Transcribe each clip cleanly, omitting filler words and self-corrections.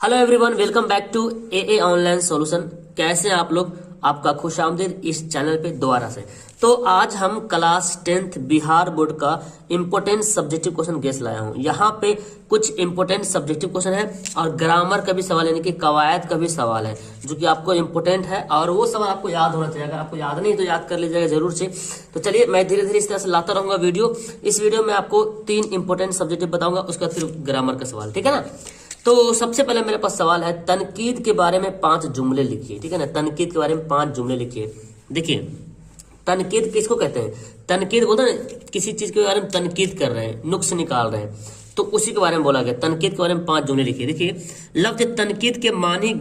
Hello everyone, welcome back to a online solution. कैसे हैं आप लोग? आपका खुशामदीद इस चैनल पे दोबारा से। तो आज हम क्लास 10th बिहार बोर्ड का इंपोर्टेंट सब्जेक्टिव क्वेश्चन गेस लाया हूं। यहाँ पे कुछ इंपोर्टेंट सब्जेक्टिव क्वेश्चन है और ग्रामर का भी सवाल यानी कि कवायद का भी सवाल है जो कि आपको इंपोर्टेंट है और वो सवाल आपको याद होना चाहिए। अगर आपको याद नहीं तो याद कर लीजिएगा जरूर से। तो चलिए मैं धीरे धीरे इस तरह से लाता रहूंगा वीडियो। इस वीडियो में आपको 3 इंपोर्टेंट सब्जेक्टिव बताऊंगा, उसके बाद फिर ग्रामर का सवाल, ठीक है ना। तो सबसे पहले मेरे पास सवाल है, तनकीद के बारे में 5 जुमले लिखिए, ठीक है ना। तनकीद के बारे में 5 जुमले लिखिए। देखिए, तनकीद किसको कहते हैं? तनकीद बोलते हैं किसी चीज के बारे में तनकीद कर रहे हैं, नुक्स निकाल रहे हैं, तो उसी के बारे में बोला गया। तनकीद के बारे में 5 जुमले लिखिए। देखिए, लफ्ज तनकीद के मानी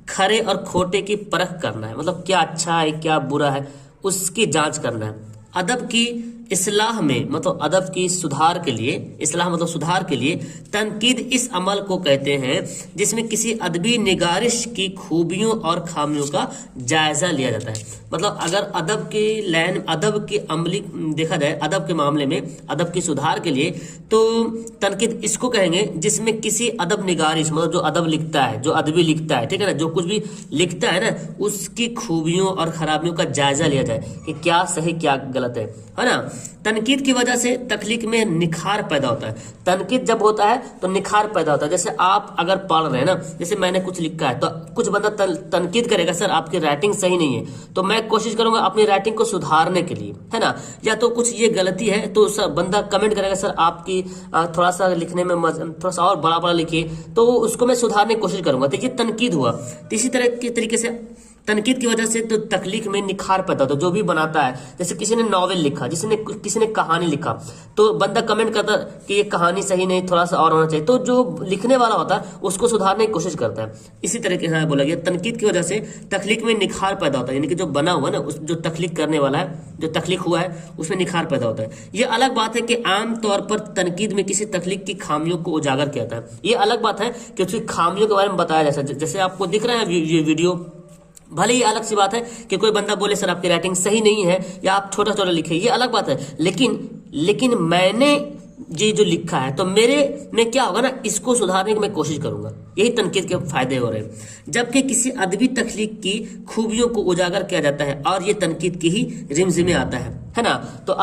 खरे और खोटे की परख करना है, मतलब क्या अच्छा है क्या बुरा है उसकी जांच करना है। अदब की इस्लाह में, मतलब अदब की सुधार के लिए, इस्लाह मतलब सुधार के लिए, तनकीद इस अमल को कहते हैं जिसमें किसी अदबी निगारिश की खूबियों और खामियों का जायजा लिया जाता है। मतलब अगर अदब की लाइन, अदब की अमली देखा जाए, अदब के मामले में अदब की सुधार के लिए, तो तनकीद इसको कहेंगे जिसमें किसी अदब निगारिश, मतलब जो अदब लिखता है, जो अदबी लिखता है, ठीक है ना, जो कुछ भी लिखता है ना, उसकी खूबियों और खराबियों का जायजा लिया जाए कि क्या सही क्या गलत है ना। तनकीद की वजह से तख्लीक में निखार पैदा होता है। तनकीद जब होता है तो निखार पैदा होता है। जैसे आप अगर पढ़ रहे हैं ना, जैसे मैंने कुछ लिखा है तो कुछ बंदा तनकीद करेगा, सर आपकी राइटिंग सही नहीं है, तो मैं कोशिश करूंगा अपनी राइटिंग को सुधारने के लिए, है ना। या तो कुछ ये गलती है तो बंदा कमेंट करेगा, सर आपकी थोड़ा सा लिखने में थोड़ा सा और बड़ा बड़ा लिखिए, तो उसको मैं सुधारने की कोशिश करूंगा। तो ये तनकीद हुआ। तो इसी तरह के तरीके से तनकीद की वजह से तो तख्लीक में निखार पैदा होता है। जो भी बनाता है, जैसे किसी ने नॉवेल लिखा, किसी ने कहानी लिखा, तो बंदा कमेंट करता कि ये कहानी सही नहीं, थोड़ा सा और होना चाहिए, तो जो लिखने वाला होता है उसको सुधारने की कोशिश करता है। इसी तरह के यहाँ बोला गया, तनकीद की वजह से तख्लीक में निखार पैदा होता है, यानी कि जो बना हुआ है ना, जो तख्लीक करने वाला है, जो तख्लीक हुआ है, उसमें निखार पैदा होता है। ये अलग बात है कि आम तौर पर तनकीद में किसी तख्लीक की खामियों को उजागर किया जाता है। ये अलग बात है कि उसकी खामियों के बारे में बताया जाता है। जैसे आपको दिख रहा है ये वीडियो, भले ही अलग सी बात है कि कोई बंदा बोले सर आपकी राइटिंग सही नहीं है या आप छोटा छोटा लिखे, ये अलग बात है। लेकिन मैंने ये जो लिखा है तो मेरे में क्या होगा ना, इसको सुधारने की मैं कोशिश करूंगा। यही तनकीद के फायदे हो रहे हैं। जबकि किसी अदबी तख्लीक की खूबियों को उजागर किया जाता है और ये तनकीद की ही रिम्ज में आता है ना। तो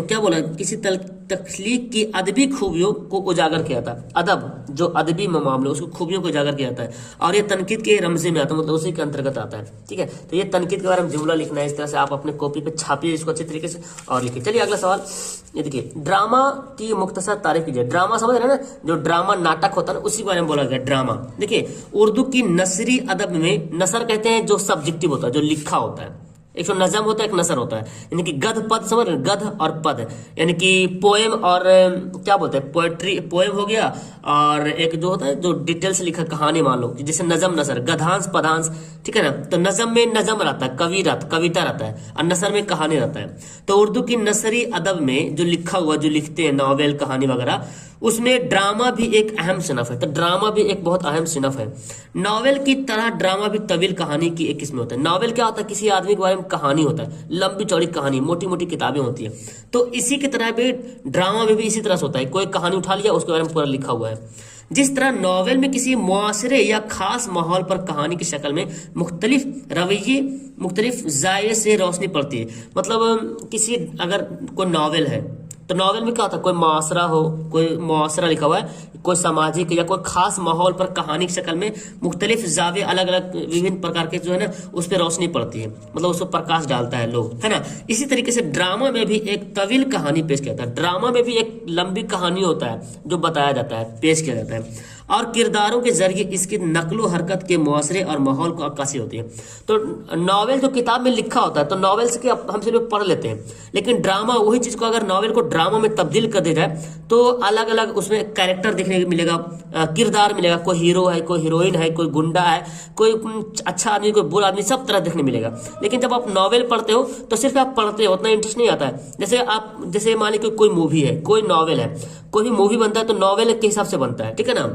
क्या बोला, किसी तख्लीक की अदबी खूबियों को उजागर किया जाता है। अदब जो अदबी मामले, उसको खूबियों को उजागर किया जाता है और ये तनकीद के रमजे में आता है, मतलब उसी के अंतर्गत आता है, ठीक है। तो ये तनकीद के बारे में जुमला लिखना है। इस तरह से आप अपने कॉपी पे छापिए इसको अच्छी तरीके से और लिखिए। चलिए अगला सवाल, ये देखिए, ड्रामा की मुख्तसर तारीफ कीजिए। ड्रामा समझ रहे हैं ना, जो ड्रामा नाटक होता है ना, उसी के बारे में बोला गया ड्रामा। देखिए, उर्दू की नसरी अदब में नसर कहते हैं जो सब्जेक्टिव होता है, जो लिखा होता है। एक तो नजम होता है, एक नसर होता है, यानी कि गध पद, समझ रहे हैं, गध और पद, यानी कि पोएम और क्या बोलते हैं, पोएट्री, पोएम हो गया, और एक जो होता है जो डिटेल्स लिखा कहानी, मान लो जैसे नजम नसर, गधांश पदांश, ठीक है ना। तो नजम में नजम रहता है, कविता रहता है, और नसर में कहानी रहता है। तो उर्दू की नसरी अदब में जो लिखा हुआ, जो लिखते हैं नॉवेल कहानी वगैरह, उसमें ड्रामा भी एक अहम सिनफ है। तो ड्रामा भी एक बहुत अहम सिनफ है। नॉवेल की तरह ड्रामा भी तवील कहानी की एक किस्म होता है। नॉवेल क्या होता है, किसी आदमी के बारे में कहानी होता है, लंबी चौड़ी कहानी, मोटी मोटी किताबें होती है। तो इसी की तरह भी ड्रामा में भी इसी तरह से होता है, कोई कहानी उठा लिया, उसके बारे में पूरा लिखा हुआ है। जिस तरह नॉवेल में किसी मुआसरे या खास माहौल पर कहानी की शक्ल में मुख्तलिफ रवैये, मुख्तलिफ जाये से रोशनी पड़ती है। मतलब किसी, अगर कोई नॉवेल है तो नॉवेल में क्या होता है, कोई मुआसरा हो, कोई मुआसरा लिखा हुआ है, कोई सामाजिक या कोई खास माहौल पर कहानी की शक्ल में मुख्तलिफ जावे, अलग अलग विभिन्न प्रकार के जो है ना, उस पर रोशनी पड़ती है, मतलब उस पर प्रकाश डालता है लोग, है ना। इसी तरीके से ड्रामा में भी एक तवील कहानी पेश किया जाता है। ड्रामा में भी एक लंबी कहानी होता है जो बताया जाता है, पेश किया जाता है, और किरदारों के जरिए इसकी नकलो हरकत के मुआसरे और माहौल को अक्कासी होती है। तो नॉवेल जो किताब में लिखा होता है तो नॉवेल से हम सिर्फ पढ़ लेते हैं, लेकिन ड्रामा, वही चीज को अगर नॉवेल को ड्रामा में तब्दील कर दिया जाए तो अलग अलग उसमें कैरेक्टर देखने को मिलेगा, किरदार मिलेगा, कोई हीरो है, कोई हीरोइन है, कोई गुंडा है, कोई अच्छा आदमी, कोई बुरा आदमी, सब तरह देखने मिलेगा। लेकिन जब आप नॉवेल पढ़ते हो तो सिर्फ आप पढ़ते हो, उतना इंटरेस्ट नहीं आता है। जैसे मान लीजिए कोई मूवी है, कोई नॉवेल है, कोई भी मूवी बनता है तो नॉवेल के हिसाब से बनता है, ठीक है ना।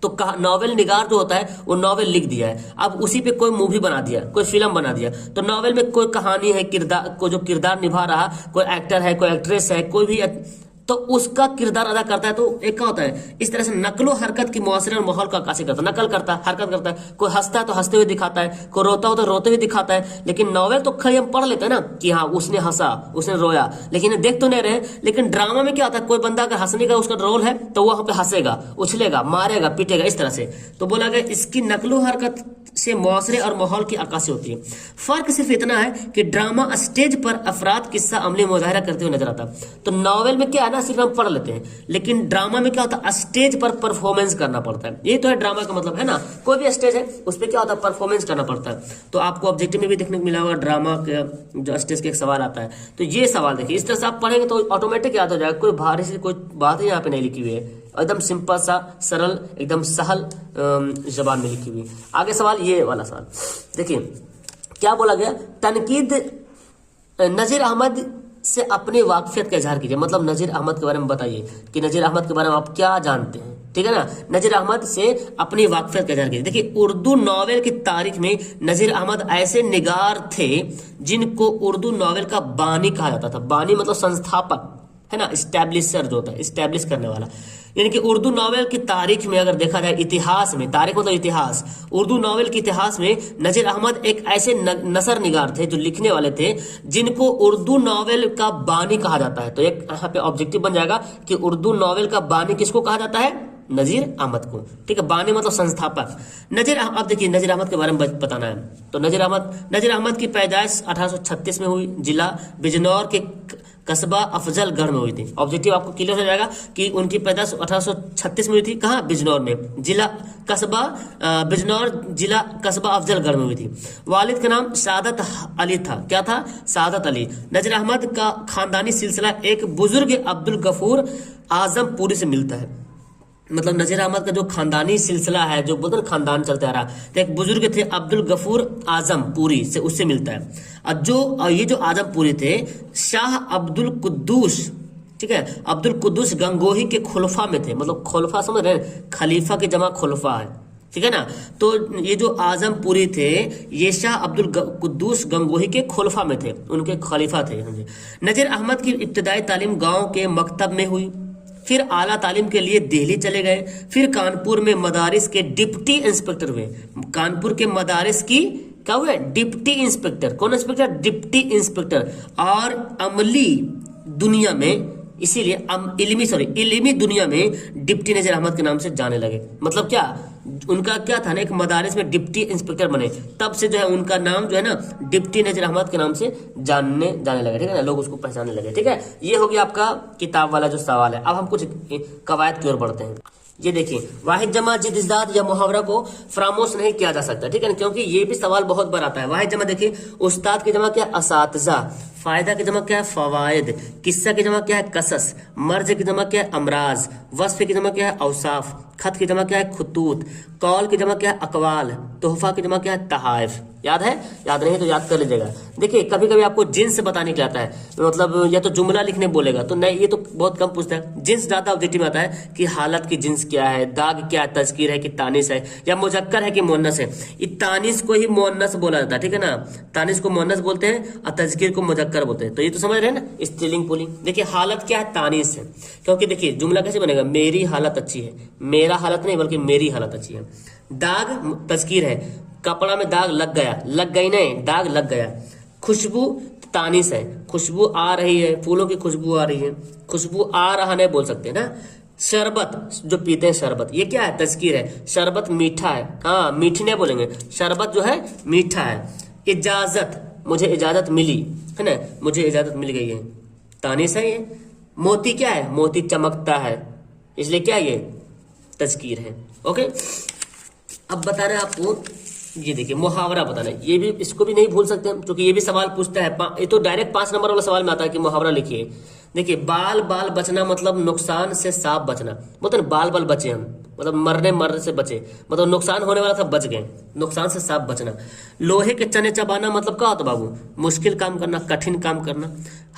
तो नॉवेल निगार जो होता है वो नॉवेल लिख दिया है, अब उसी पे कोई मूवी बना दिया, कोई फिल्म बना दिया। तो नॉवेल में कोई कहानी है, किरदार को जो किरदार निभा रहा, कोई एक्टर है, कोई एक्ट्रेस है, कोई भी तो उसका किरदार अदा करता है। तो एक क्या होता है, इस तरह से नकलो हरकत की मुआसरे और माहौल का अक्कासी करता है, नकल करता है, हरकत करता है। कोई हंसता है तो हंसते हुए दिखाता है, कोई रोता हो तो रोते हुए दिखाता है। लेकिन नॉवेल तो खड़ी हम पढ़ लेते हैं ना कि हाँ उसने हंसा, उसने रोया, लेकिन देख तो नहीं रहे। लेकिन ड्रामा में क्या होता है, कोई बंदा अगर हंसने का उसका रोल है तो वहां पे हंसेगा, उछलेगा, मारेगा, पीटेगा, इस तरह से। तो बोला गया इसकी नकलो हरकत से मुआसरे और माहौल की अक्कासी होती है। फर्क सिर्फ इतना है कि ड्रामा स्टेज पर अफराद किस्सा अमली मुजाहरा करते हुए नजर आता है। तो नॉवेल में क्या है ना, सिर्फ हम पढ़ लेते हैं, लेकिन ड्रामा में क्या होता है, स्टेज पर परफॉर्मेंस करना पड़ता है। ये तो है ड्रामा का मतलब, है ना। कोई भी स्टेज है उस पर क्या होता है, परफॉर्मेंस करना पड़ता है। तो आपको ऑब्जेक्टिव में भी देखने को मिला होगा, ड्रामा के जो स्टेज के एक सवाल आता है। तो ये सवाल देखिए, इस तरह से आप पढ़ेंगे तो ऑटोमेटिक याद हो जाएगा। कोई भारी सी कोई बात ही यहाँ पे नहीं लिखी हुई है, एकदम सिंपल सा, सरल, एकदम सहल जबान में लिखी हुई। आगे सवाल, ये वाला सवाल देखिए, क्या बोला गया, तनकीद नजीर अहमद से अपनी वाकफियत का इजहार कीजिए। मतलब नजीर अहमद के बारे में बताइए कि नजीर अहमद के बारे में आप क्या जानते हैं, ठीक है ना। नजीर अहमद से अपनी वाकफियत का इजहार कीजिए। देखिए, उर्दू नॉवेल की तारीख में नजीर अहमद ऐसे निगार थे जिनको उर्दू नॉवेल का बानी कहा जाता था। बानी मतलब संस्थापक, है ना, स्टैब्लिशर जो होता है, स्टैब्लिश करने वाला। यानी कि उर्दू नॉवेल की तारीख में अगर देखा जाए, इतिहास में, तारीख मतलब इतिहास, उर्दू नॉवेल के इतिहास में नजीर अहमद एक ऐसे नसर निगार थे, जो लिखने वाले थे, जिनको उर्दू नॉवेल का बानी कहा जाता है। तो एक यहाँ पे ऑब्जेक्टिव बन जाएगा कि उर्दू नॉवेल का बानी किसको कहा जाता है, नजीर अहमद को, ठीक है। बानी मतलब संस्थापक। नजीर अहमद, अब देखिए नजीर अहमद के बारे में बताना है। तो नजीर अहमद की पैदाइश 1836 में हुई, जिला बिजनौर के कस्बा अफजलगढ़ में हुई थी। ऑब्जेक्टिव आपको क्लियर हो जाएगा कि उनकी पैदाइश 1836 में हुई थी, कहाँ, बिजनौर में, जिला कस्बा बिजनौर, जिला कस्बा अफजलगढ़ में हुई थी। वालिद का नाम सादत अली था, क्या था, सादत अली। नजीर अहमद का खानदानी सिलसिला एक बुजुर्ग अब्दुल गफूर आजम पूरी से मिलता है। मतलब नजीर अहमद का जो खानदानी सिलसिला है, जो बोलते हैं खानदान चलते आ रहा, तो एक बुजुर्ग थे अब्दुल गफूर आजम पूरी से, उससे मिलता है। और ये जो आजम पूरी थे, शाह अब्दुल कुद्दूस, ठीक है, अब्दुल कुद्दूस गंगोही के खुलफा में थे। मतलब खुलफा समझ रहे हैं, खलीफा की जमा खुलफा है, ठीक है ना। तो ये जो आजम पूरी थे, ये शाह अब्दुल कुद्दूस गंगोही के खुलफा में थे, उनके खलीफा थे। नजीर अहमद की इब्तदाई तालीम गांव के मकतब में हुई, फिर आला तालीम के लिए दिल्ली चले गए, फिर कानपुर में मदारिस के डिप्टी इंस्पेक्टर हुए। कानपुर के मदारिस की क्या हुए, डिप्टी इंस्पेक्टर। कौन इंस्पेक्टर, डिप्टी इंस्पेक्टर। और अमली दुनिया में, इसीलिए इल्मी दुनिया में डिप्टी नजीर अहमद के नाम से जाने लगे। मतलब क्या, उनका क्या था ना, एक मदारिस में डिप्टी इंस्पेक्टर बने, तब से जो है उनका नाम जो है ना, डिप्टी नजीर अहमद के नाम से जाने लगे, ठीक है ना, लोग उसको पहचानने लगे, ठीक है। ये हो गया आपका किताब वाला जो सवाल है। अब हम कुछ कवायद की ओर बढ़ते हैं। ये देखिए, वाहिद जमा जिद इज़्दाद या मुहावरा को फरामोश नहीं किया जा सकता, ठीक है ना, क्योंकि ये भी सवाल बहुत बार आता है। वाहिद जमा देखिए, उस्ताद की जमा क्या है, असातिज़ा। फायदा की जमा क्या है, फवायद। किस्सा की जमा क्या है, कसस। मर्ज की जमा क्या है, अमराज। वस्फ की जमा क्या है, औसाफ। खत की जमा क्या है, खुतूत। कौल की जमा क्या है, अकवाल। तोहफा की जमा क्या है, तहाइफ। याद है, याद नहीं तो याद कर लीजिएगा। देखिए, कभी कभी आपको जिन्स बताने के आता है, मतलब या तो जुमला लिखने बोलेगा, तो नहीं, ये तो बहुत कम पूछता है। जिन्स ज्यादा ऑब्जेक्टिव में आता है कि हालत की जिन्स क्या है, दाग क्या है, तज़कीर है कि तानिस है, या मुजक्कर है कि मुअन्नस है। ये तानिस को ही मुअन्नस बोला जाता है, ठीक है ना, तानिस को मुअन्नस बोलते हैं और तज़कीर को मुजक्कर बोलते हैं। तो ये तो समझ रहे हैं ना, स्त्रीलिंग पुल्लिंग। देखिए, हालत क्या है, तानिस है, क्योंकि देखिए जुमला कैसे बनेगा, मेरी हालत अच्छी है, मेरा हालत नहीं बल्कि मेरी हालत अच्छी है। दाग तज़कीर है, कपड़ा में दाग लग गया, लग गई नहीं, दाग लग गया। खुशबू तानिस है, खुशबू आ रही है, फूलों की खुशबू आ रही है, खुशबू आ रहा नहीं बोल सकते ना। शरबत जो पीते हैं, शरबत, ये क्या है, तज़कीर है। शरबत मीठा है, हाँ मीठी नहीं बोलेंगे, शरबत जो है मीठा है। इजाजत, मुझे इजाजत मिली, है ना, मुझे इजाजत मिल गई है, तानिस है ये। मोती क्या है, मोती चमकता है, इसलिए क्या ये तज़कीर है। ओके, अब बताना है आपको, ये देखिए मुहावरा बताना है। ये भी, इसको भी नहीं भूल सकते हम, क्योंकि ये भी सवाल पूछता है। ये तो डायरेक्ट 5 नंबर वाला सवाल में आता है कि मुहावरा लिखिए। देखिए, बाल बाल बचना मतलब नुकसान से साफ बचना, मतलब बाल बाल बचे हम, मतलब मरने से बचे, मतलब नुकसान होने वाला था बच गए, नुकसान से साफ बचना। लोहे के चने चबाना मतलब क्या होता बाबू, मुश्किल काम करना, कठिन काम करना।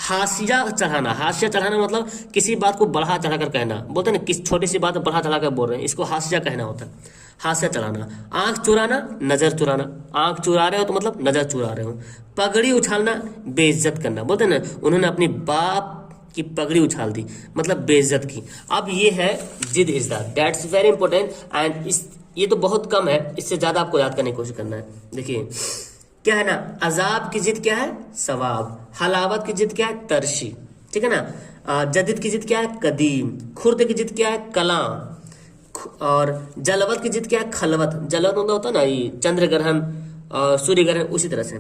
हाशिया चढ़ाना, हाशिया चढ़ाना मतलब किसी बात को बढ़ा चढ़ा कर कहना, बोलते हैं ना, किस छोटी सी बात को बढ़ा चढ़ा कर बोल रहे हैं, इसको हाशिया कहना होता है। हाशिया चढ़ाना। आंख चुराना, नजर चुराना, आंख चुरा रहे हो तो मतलब नजर चुरा रहे हो। पगड़ी उछालना, बेइज्जत करना, बोलते हैं ना, उन्होंने अपनी बाप कि पगड़ी उछाल दी, मतलब बेइज्जत की। अब ये है जिद इजदार, दैट्स वेरी इंपॉर्टेंट एंड ये तो बहुत कम है, इससे ज्यादा आपको याद करने की कोशिश करना है। देखिए क्या है ना, अजाब की जिद क्या है, सवाब। हलावत की जिद क्या है, तरशी। ठीक है ना। जदीद की जिद क्या है, कदीम। खुर्द की जिद क्या है, कलाम। और जलवत की जिद क्या है, खलवत। जलवत मतलब होता है ना ये चंद्र ग्रहण और सूर्य ग्रहण, उसी तरह से।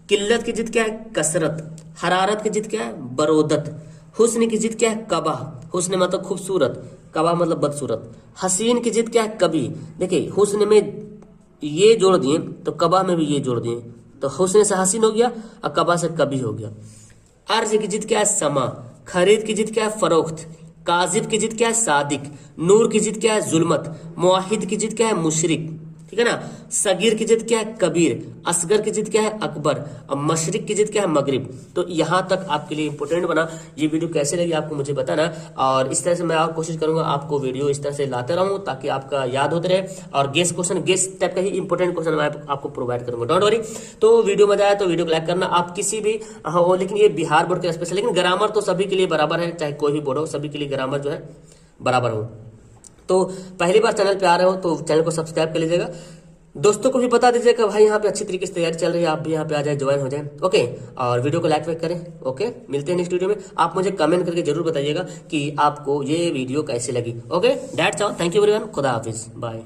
किल्लत की जिद क्या है, कसरत। हरारत की जिद क्या है, बरोदत। हुस्न की जिद क्या है, कबाह। हुस्न मतलब खूबसूरत, कबाह मतलब बदसूरत। हसीन की जिद क्या है, कभी। देखिए हुस्न में ये जोड़ दिए तो कबाह में भी ये जोड़ दिए, तो हुस्न से हसीन हो गया और कबाह से कभी हो गया। अर्ज की जिद क्या है, समा। खरीद की जिद क्या है, फरोख्त। काजिब की जिद क्या है, सादिक। नूर की जिद क्या है, जुल्मत। मुआहिद की जिद क्या है, मुशरिक। ठीक है ना। सगीर की जिद क्या है, कबीर। असगर की जिद क्या है, अकबर। और मशरिक की जिद क्या है, मगरिब। तो यहाँ तक आपके लिए इंपोर्टेंट बना। ये वीडियो कैसे लगी आपको मुझे बताना, और इस तरह से मैं और कोशिश करूंगा आपको वीडियो इस तरह से लाते रहूं ताकि आपका याद होते रहे। और गेस क्वेश्चन, गेस टाइप का ही इंपोर्टेंट क्वेश्चन मैं आपको प्रोवाइड करूंगा, डोंट वरी। तो वीडियो मजा आया तो वीडियो को लाइक करना। आप किसी भी हो, लेकिन ये बिहार बोर्ड का स्पेशल, लेकिन ग्रामर तो सभी के लिए बराबर है, चाहे कोई भी बोर्ड हो, सभी के लिए ग्रामर जो है बराबर हो। तो पहली बार चैनल पे आ रहे हो तो चैनल को सब्सक्राइब कर लीजिएगा। दोस्तों को भी बता दीजिएगा भाई यहाँ पे अच्छी तरीके से तैयारी चल रही है, आप भी यहाँ पे आ जाए, ज्वाइन हो जाए। ओके, और वीडियो को लाइक वाइक करें। ओके, मिलते हैं नेक्स्ट वीडियो में। आप मुझे कमेंट करके जरूर बताइएगा कि आपको ये वीडियो कैसी लगी। Okay, that's all, thank you everyone, खुदा हाफिज, बाय।